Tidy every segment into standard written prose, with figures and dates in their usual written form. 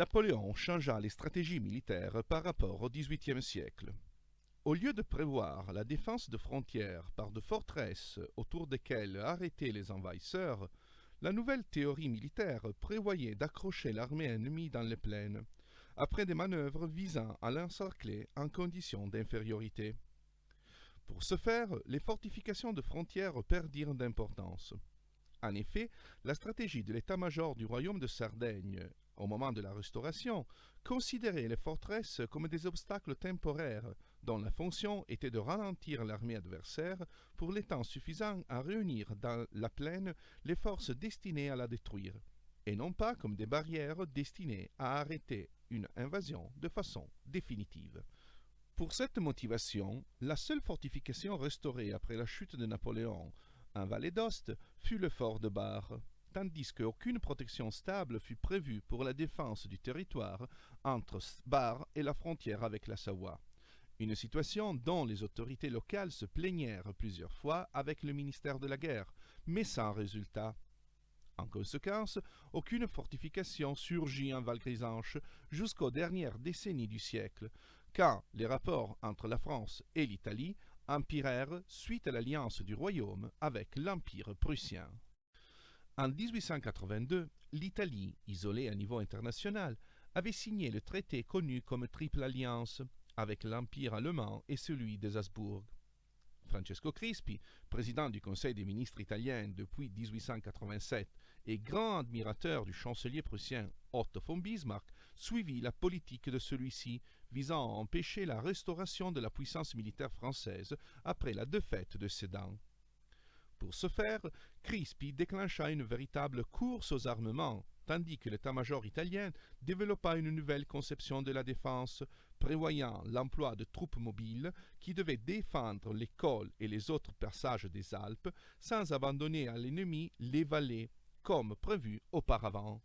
Napoléon changea les stratégies militaires par rapport au XVIIIe siècle. Au lieu de prévoir la défense de frontières par de forteresses autour desquelles arrêter les envahisseurs, la nouvelle théorie militaire prévoyait d'accrocher l'armée ennemie dans les plaines, après des manœuvres visant à l'encercler en condition d'infériorité. Pour ce faire, les fortifications de frontières perdirent d'importance. En effet, la stratégie de l'état-major du royaume de Sardaigne, au moment de la Restauration, considérait les forteresses comme des obstacles temporaires dont la fonction était de ralentir l'armée adversaire pour le temps suffisant à réunir dans la plaine les forces destinées à la détruire, et non pas comme des barrières destinées à arrêter une invasion de façon définitive. Pour cette motivation, la seule fortification restaurée après la chute de Napoléon en vallée d'Aoste fut le fort de Bar, tandis qu'aucune protection stable fut prévue pour la défense du territoire entre Bar et la frontière avec la Savoie. Une situation dont les autorités locales se plaignèrent plusieurs fois avec le ministère de la Guerre, mais sans résultat. En conséquence, aucune fortification surgit en Val-Grisanche jusqu'aux dernières décennies du siècle, quand les rapports entre la France et l'Italie empirèrent suite à l'alliance du royaume avec l'Empire prussien. En 1882, l'Italie, isolée à niveau international, avait signé le traité connu comme Triple Alliance avec l'Empire allemand et celui des Habsbourg. Francesco Crispi, président du Conseil des ministres italien depuis 1887 et grand admirateur du chancelier prussien Otto von Bismarck, suivit la politique de celui-ci visant à empêcher la restauration de la puissance militaire française après la défaite de Sedan. Pour ce faire, Crispi déclencha une véritable course aux armements, tandis que l'état-major italien développa une nouvelle conception de la défense, prévoyant l'emploi de troupes mobiles qui devaient défendre les cols et les autres passages des Alpes sans abandonner à l'ennemi les vallées, comme prévu auparavant.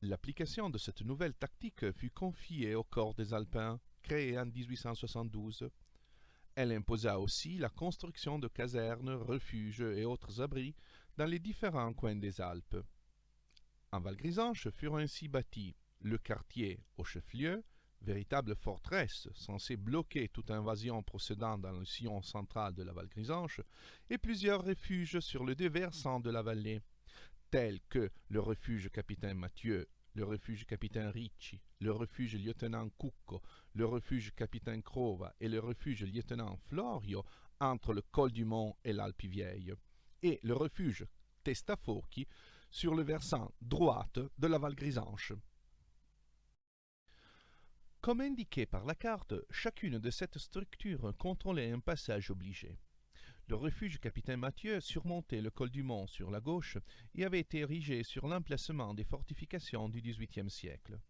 L'application de cette nouvelle tactique fut confiée au corps des Alpins, créé en 1872. Elle imposa aussi la construction de casernes, refuges et autres abris dans les différents coins des Alpes. En Val-Grisanche furent ainsi bâtis le quartier au chef-lieu, véritable forteresse censée bloquer toute invasion procédant dans le sillon central de la Val-Grisanche, et plusieurs refuges sur les deux versants de la vallée, tels que le refuge Capitaine Mathieu, le refuge Capitaine Ricci, le refuge Lieutenant Cucco, le refuge Capitaine Crova et le refuge Lieutenant Florio entre le col du Mont et l'Alpe Vieille, et le refuge Testaforchi sur le versant droite de la Val-Grisanche. Comme indiqué par la carte, chacune de ces structures contrôlait un passage obligé. Le refuge Capitaine Mathieu surmontait le col du Mont sur la gauche et avait été érigé sur l'emplacement des fortifications du XVIIIe siècle.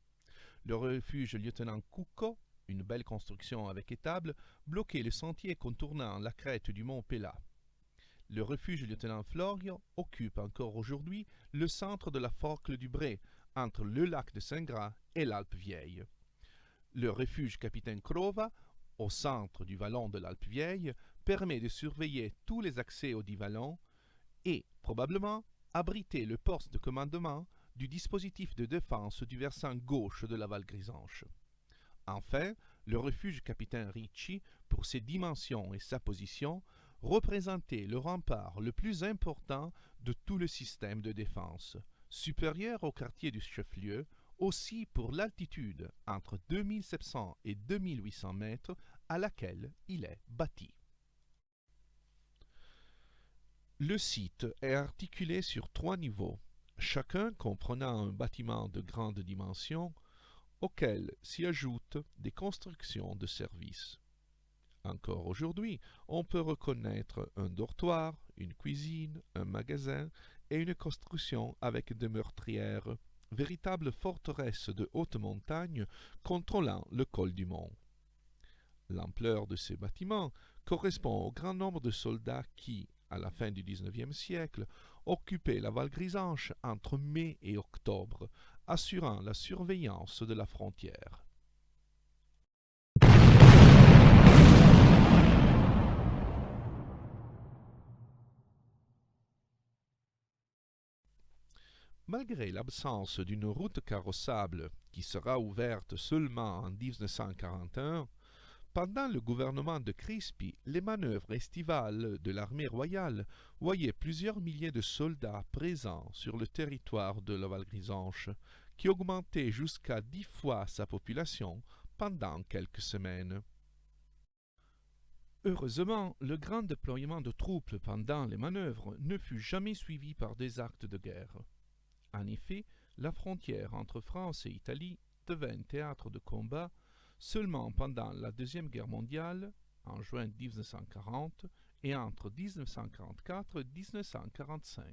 Le refuge Lieutenant Cucco, une belle construction avec étable, bloquait le sentier contournant la crête du Mont Pella. Le refuge Lieutenant Florio occupe encore aujourd'hui le centre de la Forcle du Bray, entre le lac de Saint-Gras et l'Alpe Vieille. Le refuge Capitaine Crova, au centre du vallon de l'Alpe Vieille, permet de surveiller tous les accès au dit vallon et, probablement, abriter le poste de commandement du dispositif de défense du versant gauche de la Val-Grisanche. Enfin, le refuge Capitaine Ricci, pour ses dimensions et sa position, représentait le rempart le plus important de tout le système de défense, supérieur au quartier du chef-lieu, aussi pour l'altitude entre 2700 et 2800 mètres à laquelle il est bâti. Le site est articulé sur 3 niveaux, chacun comprenant un bâtiment de grande dimension auquel s'y ajoutent des constructions de services. Encore aujourd'hui, on peut reconnaître un dortoir, une cuisine, un magasin et une construction avec des meurtrières, véritable forteresse de haute montagne contrôlant le col du Mont. L'ampleur de ces bâtiments correspond au grand nombre de soldats qui, à la fin du XIXe siècle, occupaient la Val-Grisanche entre mai et octobre, assurant la surveillance de la frontière. Malgré l'absence d'une route carrossable qui sera ouverte seulement en 1941, pendant le gouvernement de Crispi, les manœuvres estivales de l'armée royale voyaient plusieurs milliers de soldats présents sur le territoire de la Val-Grisonche, qui augmentait jusqu'à 10 fois sa population pendant quelques semaines. Heureusement, le grand déploiement de troupes pendant les manœuvres ne fut jamais suivi par des actes de guerre. En effet, la frontière entre France et Italie devint théâtre de combat seulement pendant la Deuxième Guerre mondiale, en juin 1940, et entre 1944 et 1945.